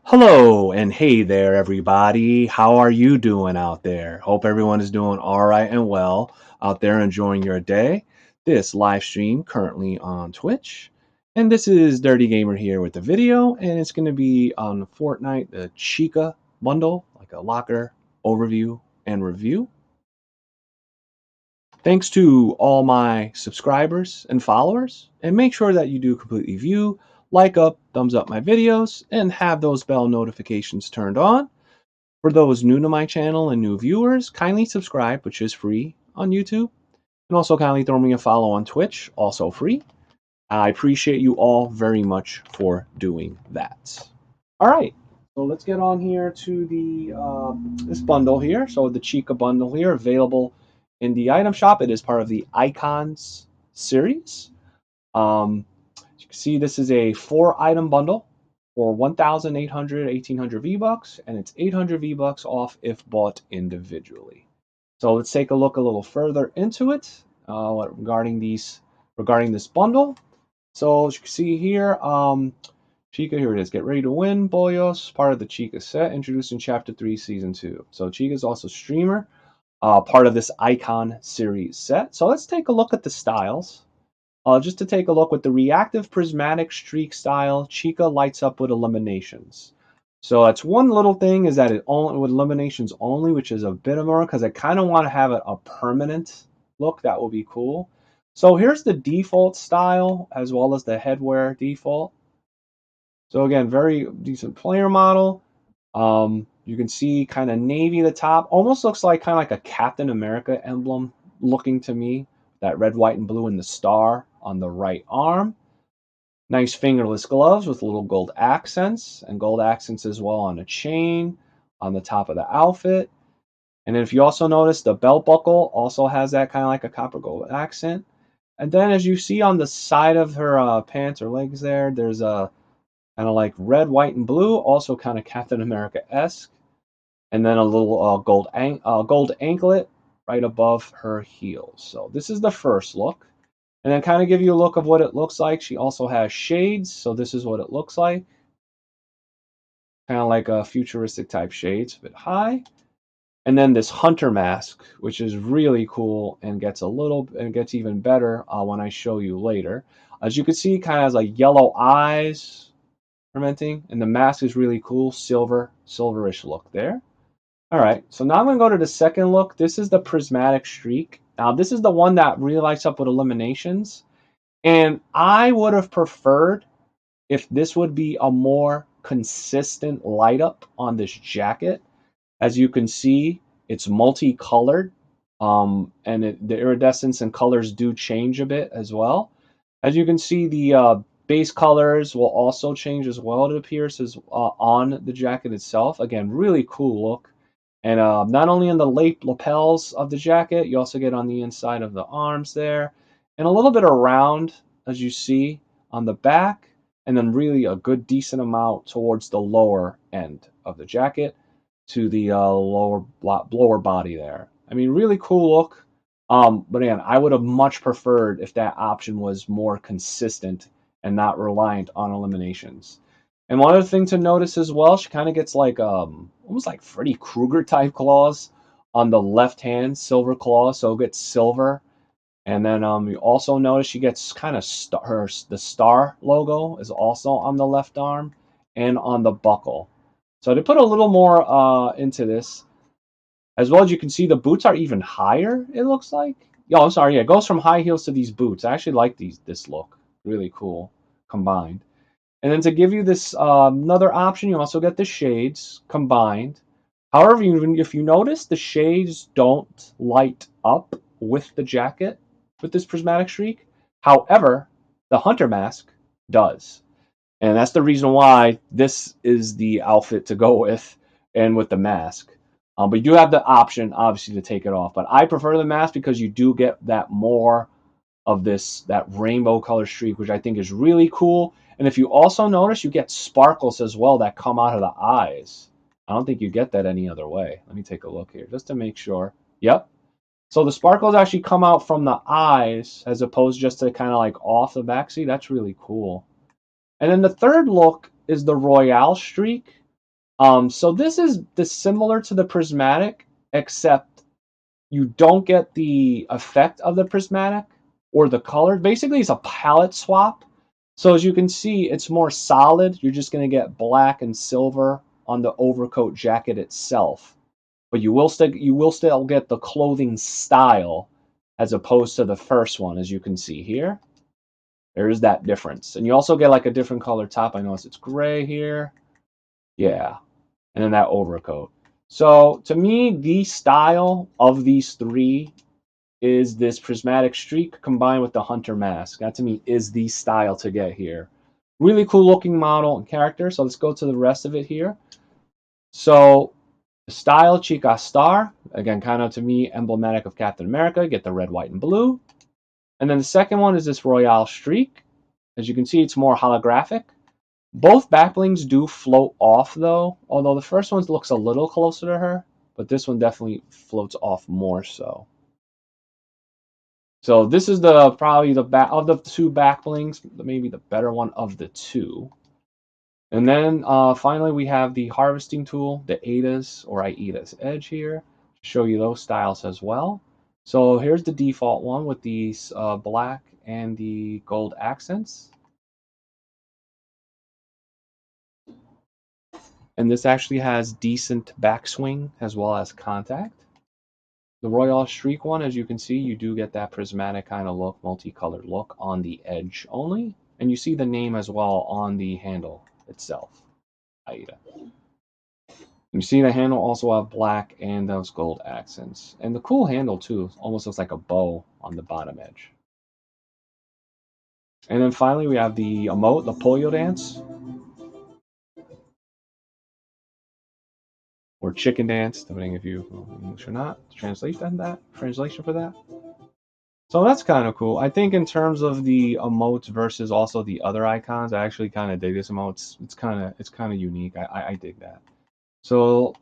Hello and hey there, everybody. How are you doing out there? Hope everyone is doing all right and well out there enjoying your day. This live stream currently on Twitch. And this is Dirty Gamer here with the video, and it's going to be on Fortnite, the Chica Bundle, like a locker overview and review. Thanks to all my subscribers and followers, and make sure that you do completely view, like up, thumbs up my videos, and have those bell notifications turned on. For those new to my channel and new viewers, kindly subscribe, which is free on YouTube, and also kindly throw me a follow on Twitch, also free. I appreciate you all very much for doing that. All right, so let's get on here to the this bundle here. So the Chica Bundle here, available in the item shop. It is part of the Icons series. As you can see, this is a 4-item bundle for 1,800 V-Bucks, and it's 800 V-Bucks off if bought individually. So let's take a look a little further into it regarding this bundle. So as you can see here, Chica, here it is. Get ready to win, Boyos, part of the Chica set, introduced in Chapter 3, Season 2. So Chica is also streamer, part of this Icon series set. So let's take a look at the styles. Just to take a look with the Reactive Prismatic Streak style, Chica lights up with eliminations. So that's one little thing, is that it only with eliminations only, which is a bit of more because I kind of want to have it a permanent look. That will be cool. So here's the default style as well as the headwear default. So again, very decent player model. You can see kind of navy at the top. Almost looks like kind of like a Captain America emblem looking to me. That red, white, and blue and the star on the right arm. Nice fingerless gloves with little gold accents, and gold accents as well on a chain on the top of the outfit. And then if you also notice, the belt buckle also has that kind of like a copper gold accent. And then as you see on the side of her pants or legs there, there's a kind of like red, white, and blue, also kind of Captain America-esque. And then a little gold anklet right above her heels. So this is the first look. And then kind of give you a look of what it looks like. She also has shades, so this is what it looks like. Kind of like a futuristic type shades, a bit high. And then this hunter mask, which is really cool and gets even better when I show you later. As you can see, kind of has like yellow eyes fermenting, and the mask is really cool, silverish look there. All right, so now I'm going to go to the second look. This is the prismatic streak. Now, this is the one that really lights up with eliminations. And I would have preferred if this would be a more consistent light up on this jacket. As you can see, it's multicolored, and the iridescence and colors do change a bit as well. As you can see, the base colors will also change as well, it appears, as on the jacket itself. Again, really cool look. And not only in the late lapels of the jacket, you also get on the inside of the arms there, and a little bit around, as you see, on the back, and then really a good decent amount towards the lower end of the jacket to the lower body there. I mean, really cool look. But again, I would have much preferred if that option was more consistent and not reliant on eliminations. And one other thing to notice as well, she kind of gets like almost like Freddy Krueger type claws on the left hand, silver claws, so it gets silver. And then you also notice she gets kind of the star logo is also on the left arm and on the buckle. So to put a little more into this, as well as you can see, the boots are even higher. It looks like. Oh, I'm sorry. Yeah, it goes from high heels to these boots. I actually like this look. Really cool combined. And then to give you this another option, you also get the shades combined. However, if you notice, the shades don't light up with the jacket with this prismatic streak. However, the hunter mask does. And that's the reason why this is the outfit to go with and with the mask. But you do have the option, obviously, to take it off. But I prefer the mask because you do get that more of that rainbow color streak, which I think is really cool. And if you also notice, you get sparkles as well that come out of the eyes. I don't think you get that any other way. Let me take a look here just to make sure. Yep. So the sparkles actually come out from the eyes as opposed just to kind of like off the back. See, that's really cool. And then the third look is the Royale streak. So this is similar to the prismatic, except you don't get the effect of the prismatic or the color. Basically, it's a palette swap. So as you can see, it's more solid. You're just going to get black and silver on the overcoat jacket itself, but you will still get the clothing style as opposed to the first one, as you can see here. There is that difference, and you also get like a different color top. I notice it's gray here. Yeah, and then that overcoat. So to me, the style of these three is this prismatic streak combined with the hunter mask. That to me is the style to get here. Really cool looking model and character. So let's go to the rest of it here. So the style Chica Star, again, kind of to me emblematic of Captain America. Get the red, white, and blue. And then the second one is this Royale Streak. As you can see, it's more holographic. Both back blings do float off though, although the first one looks a little closer to her, but this one definitely floats off more so. So this is the probably the back of the two back blings, maybe the better one of the two. And then finally we have the harvesting tool, the Aida's or Aida's Edge here, to show you those styles as well. So here's the default one with these black and the gold accents. And this actually has decent backswing as well as contact. The Royal Streak one, as you can see, you do get that prismatic kind of look, multicolored look on the edge only. And you see the name as well on the handle itself, Aida. You see the handle also have black and those gold accents. And the cool handle too, almost looks like a bow on the bottom edge. And then finally we have the emote, the Pollo Dance, or Chicken Dance, depending if you English or not. Translation for that. So that's kind of cool. I think in terms of the emotes versus also the other icons, I actually kind of dig this emote. It's kind of unique. I dig that. So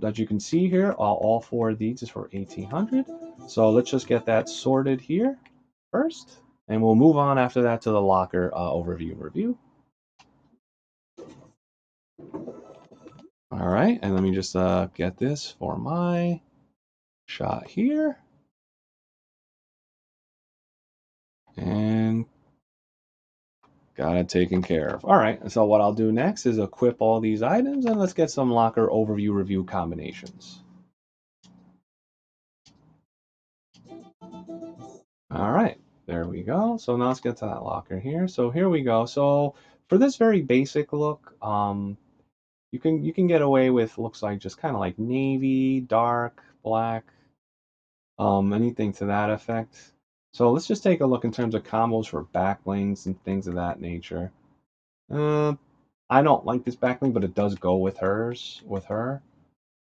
as you can see here, all four of these is for 1800. So let's just get that sorted here first, and we'll move on after that to the locker overview review. All right, and let me just get this for my shot here, and got it taken care of. All right, so what I'll do next is equip all these items, and let's get some locker overview review combinations. All right, there we go. So now let's get to that locker here. So here we go. So for this very basic look, you can get away with looks like just kind of like navy, dark, black, anything to that effect. So let's just take a look in terms of combos for backlinks and things of that nature. Uh, I don't like this backlink, but it does go with hers. With her.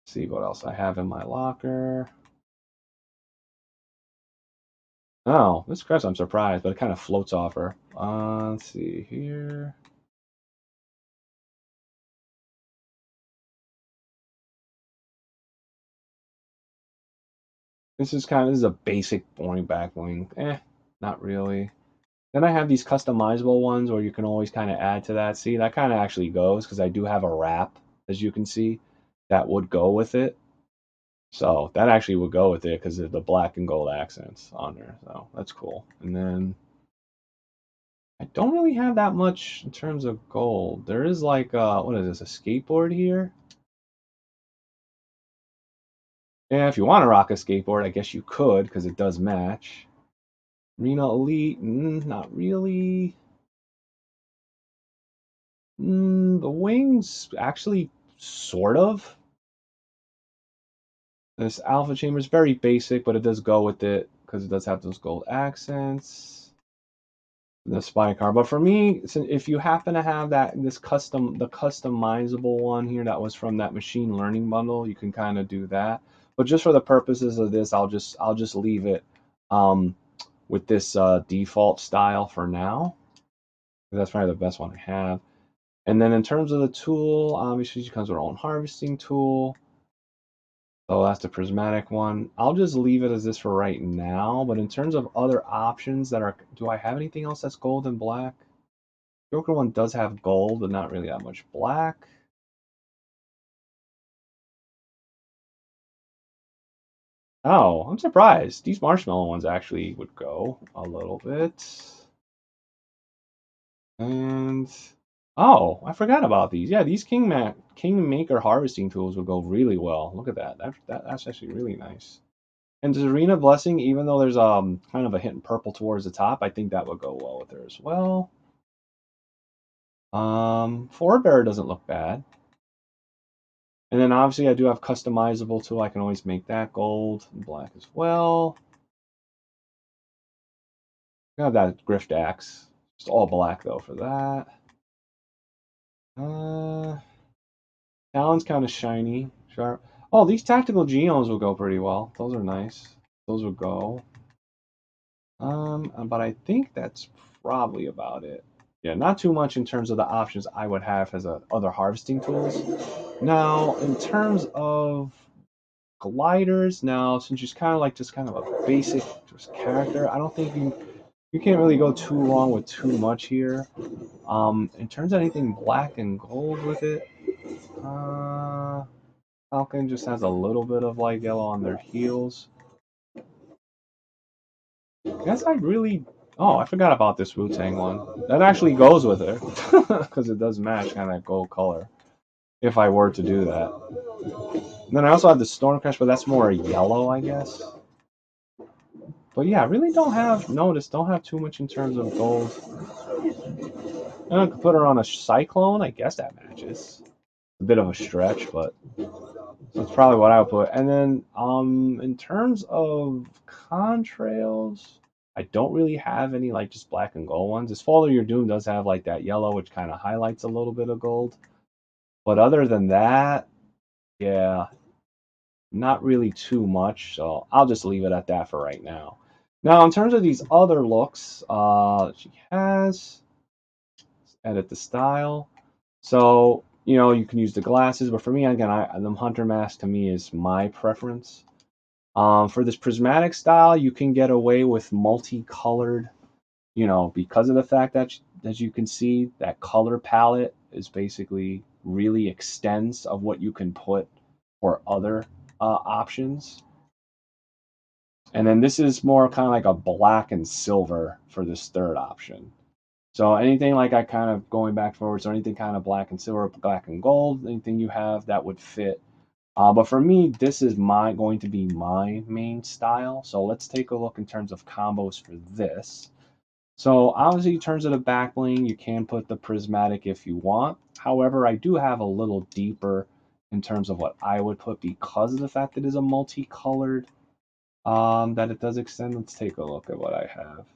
Let's see what else I have in my locker. Oh, this crest I'm surprised, but it kind of floats off her. Let's see here. This is a basic boring backlink. Not really. Then I have these customizable ones where you can always kind of add to that. See, that kind of actually goes because I do have a wrap, as you can see, that would go with it. So that actually would go with it because of the black and gold accents on there. So that's cool. And then I don't really have that much in terms of gold. There is like what is this, a skateboard here? Yeah, if you want to rock a skateboard, I guess you could because it does match. Reno Elite, not really. The wings, actually, sort of. This Alpha Chamber is very basic, but it does go with it because it does have those gold accents. The spy car, but for me, if you happen to have the customizable one here that was from that machine learning bundle, you can kind of do that. But just for the purposes of this, I'll just leave it um, with this default style for now. That's probably the best one I have. And then in terms of the tool, obviously she comes with her own harvesting tool. So that's the prismatic one. I'll just leave it as this for right now. But in terms of other options that are, do I have anything else that's gold and black? Joker one does have gold, but not really that much black. Oh, I'm surprised. These marshmallow ones actually would go a little bit. And oh, I forgot about these. Yeah, these Kingmaker harvesting tools would go really well. Look at that. That's actually really nice. And Zarina Blessing, even though there's kind of a hint purple towards the top, I think that would go well with her as well. Forebear doesn't look bad. And then obviously I do have customizable too. I can always make that gold and black as well. I have that Grift Axe. Just all black though for that. Talon's kind of shiny, sharp. Oh, these tactical geomes will go pretty well. Those are nice. Those will go. But I think that's probably about it. Yeah, not too much in terms of the options I would have as other harvesting tools. Now, in terms of gliders, now since she's kind of like just kind of a basic just character, I don't think you can't really go too wrong with too much here. In terms of anything black and gold with it, Falcon just has a little bit of light yellow on their heels. I guess I really. Oh, I forgot about this Wu-Tang one. That actually goes with it because it does match kind of that gold color. If I were to do that, and then I also have the Stormcrest, but that's more yellow, I guess. But yeah, I really don't have too much in terms of gold. And I could put her on a Cyclone. I guess that matches. A bit of a stretch, but that's probably what I would put. And then in terms of contrails, I don't really have any like just black and gold ones. This Fall of Your Doom does have like that yellow, which kind of highlights a little bit of gold. But other than that, yeah, not really too much. So I'll just leave it at that for right now. Now, in terms of these other looks, she has edit the style. So you can use the glasses, but for me, again, the hunter mask to me is my preference. For this prismatic style, you can get away with multicolored, because of the fact that as you can see, that color palette is basically really extends of what you can put for other options. And then this is more kind of like a black and silver for this third option. So anything like I kind of going back forward, so anything kind of black and silver, black and gold, anything you have that would fit. But for me, this is going to be my main style. So let's take a look in terms of combos for this. So obviously in terms of the back bling, you can put the prismatic if you want. However, I do have a little deeper in terms of what I would put because of the fact that it is a multicolored, that it does extend. Let's take a look at what I have.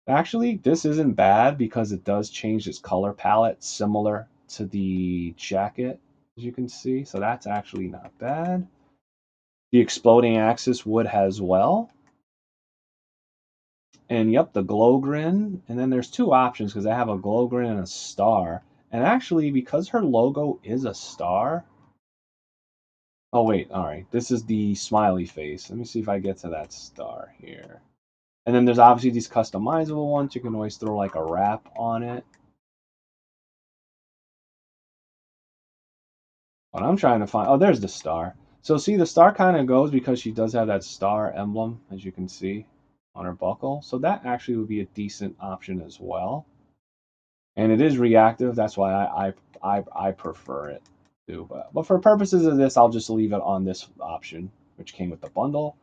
Actually, this isn't bad because it does change its color palette similar to the jacket, as you can see. So that's actually not bad. The exploding axis would as well. And yep, the glow grin. And then there's two options because I have a glow grin and a star. And actually, because her logo is a star. Oh, wait. All right. This is the smiley face. Let me see if I get to that star here. And then there's obviously these customizable ones. You can always throw like a wrap on it. What I'm trying to find. Oh, there's the star. So see, the star kind of goes because she does have that star emblem, as you can see, on her buckle. So that actually would be a decent option as well. And it is reactive. That's why I prefer it too. But for purposes of this, I'll just leave it on this option, which came with the bundle.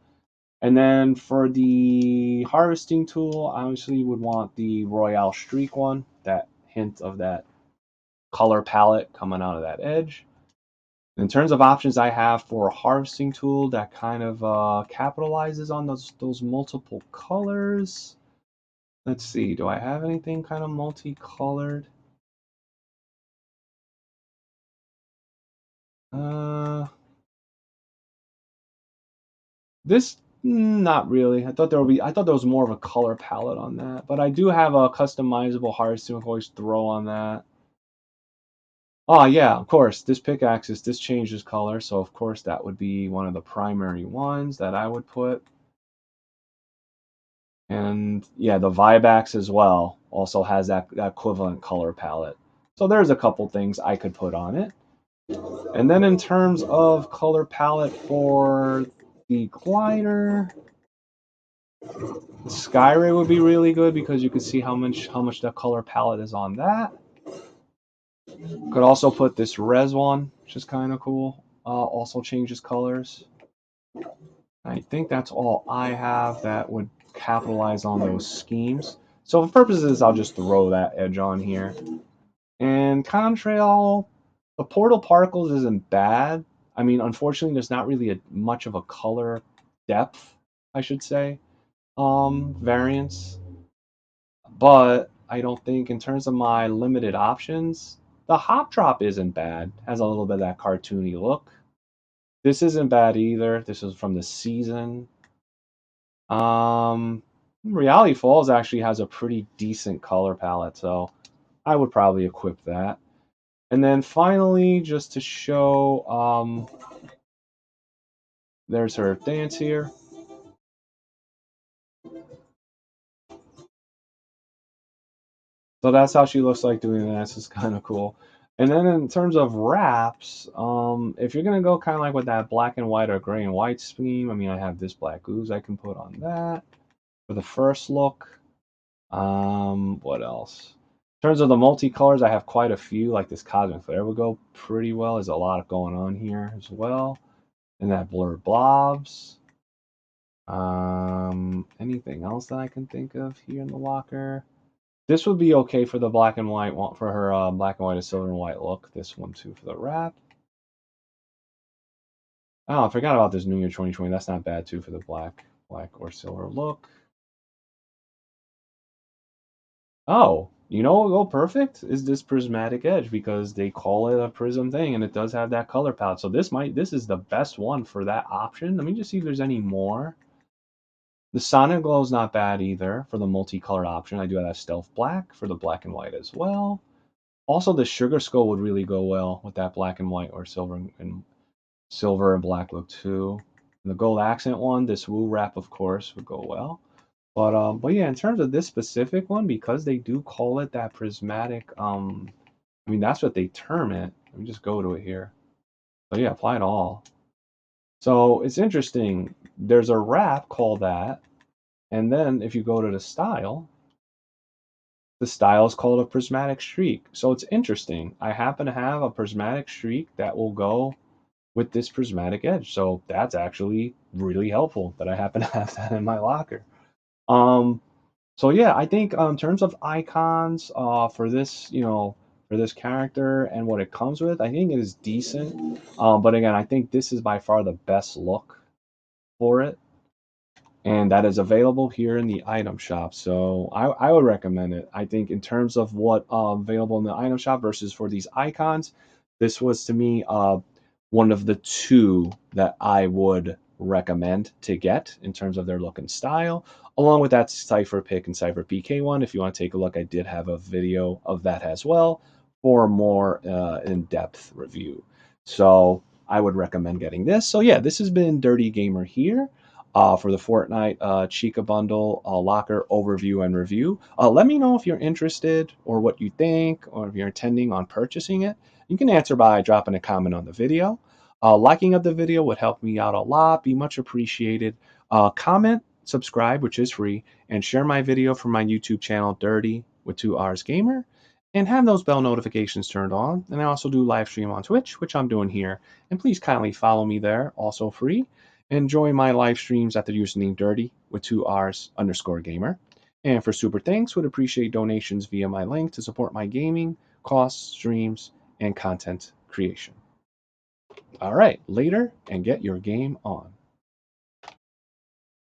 And then for the harvesting tool, obviously you would want the Royale Streak one, that hint of that color palette coming out of that edge. In terms of options I have for a harvesting tool that kind of capitalizes on those multiple colors. Let's see, do I have anything kind of multicolored? Uh, this not really. I thought there was more of a color palette on that, but I do have a customizable harvesting. I can always throw on that. Oh yeah, of course. This changes color, so of course that would be one of the primary ones that I would put. And yeah, the Vibax as well also has that equivalent color palette. So there's a couple things I could put on it. And then in terms of color palette for the glider. The Skyray would be really good because you can see how much the color palette is on that. Could also put this res one, which is kind of cool. Also changes colors. I think that's all I have that would capitalize on those schemes. So for purposes, I'll just throw that edge on here. And Contrail, the Portal Particles isn't bad. I mean, unfortunately, there's not really much of a color depth, I should say, variance. But I don't think, in terms of my limited options, the Hop Drop isn't bad. Has a little bit of that cartoony look. This isn't bad either. This is from the season. Reality Falls actually has a pretty decent color palette, so I would probably equip that. And then finally, just to show, there's her dance here. So that's how she looks like doing that. It's kind of cool. And then in terms of wraps, if you're gonna go kind of like with that black and white or gray and white scheme, I mean, I have this black ooze I can put on that for the first look. What else? In terms of the multicolors, I have quite a few. Like this Cosmic Flare would go pretty well. There's a lot going on here as well. And that Blurred Blobs. Anything else that I can think of here in the locker? This would be okay for the black and white one, for her black and white and silver and white look. This one too for the wrap. Oh, I forgot about this New Year 2020. That's not bad too for the black or silver look. Oh, you know what will go perfect is this prismatic edge because they call it a prism thing and it does have that color palette. So this is the best one for that option. Let me just see if there's any more. The Sonic Glow is not bad either for the multicolored option. I do have that Stealth Black for the black and white as well. Also, the Sugar Skull would really go well with that black and white or silver and black look too. And the gold accent one, this Woo wrap, of course, would go well. But yeah, in terms of this specific one, because they do call it that prismatic, I mean that's what they term it. Let me just go to it here. But yeah, apply it all. So it's interesting. There's a wrap called that, and then if you go to the style is called a prismatic streak. So it's interesting. I happen to have a prismatic streak that will go with this prismatic edge. So that's actually really helpful that I happen to have that in my locker. Um, so yeah, I think in terms of icons for this, for this character and what it comes with, I think it is decent. But again, I think this is by far the best look for it, and that is available here in the item shop. So I would recommend it. I think in terms of what available in the item shop versus for these icons, this was to me one of the two that I would recommend to get in terms of their look and style, along with that Cypher Pick and Cypher PK one. If you want to take a look, I did have a video of that as well for a more in-depth review. So I would recommend getting this. So yeah, this has been Dirty Gamer here for the Fortnite Chica Bundle locker overview and review. Let me know if you're interested or what you think, or if you're intending on purchasing it. You can answer by dropping a comment on the video. Liking of the video would help me out a lot, be much appreciated. Comment, subscribe, which is free, and share my video from my YouTube channel, Dirty with 2Rs Gamer, and have those bell notifications turned on. And I also do live stream on Twitch, which I'm doing here. And please kindly follow me there, also free. Enjoy my live streams at the username Dirty with 2Rs_Gamer. And for super thanks, would appreciate donations via my link to support my gaming, costs, streams, and content creation. All right, later, and get your game on.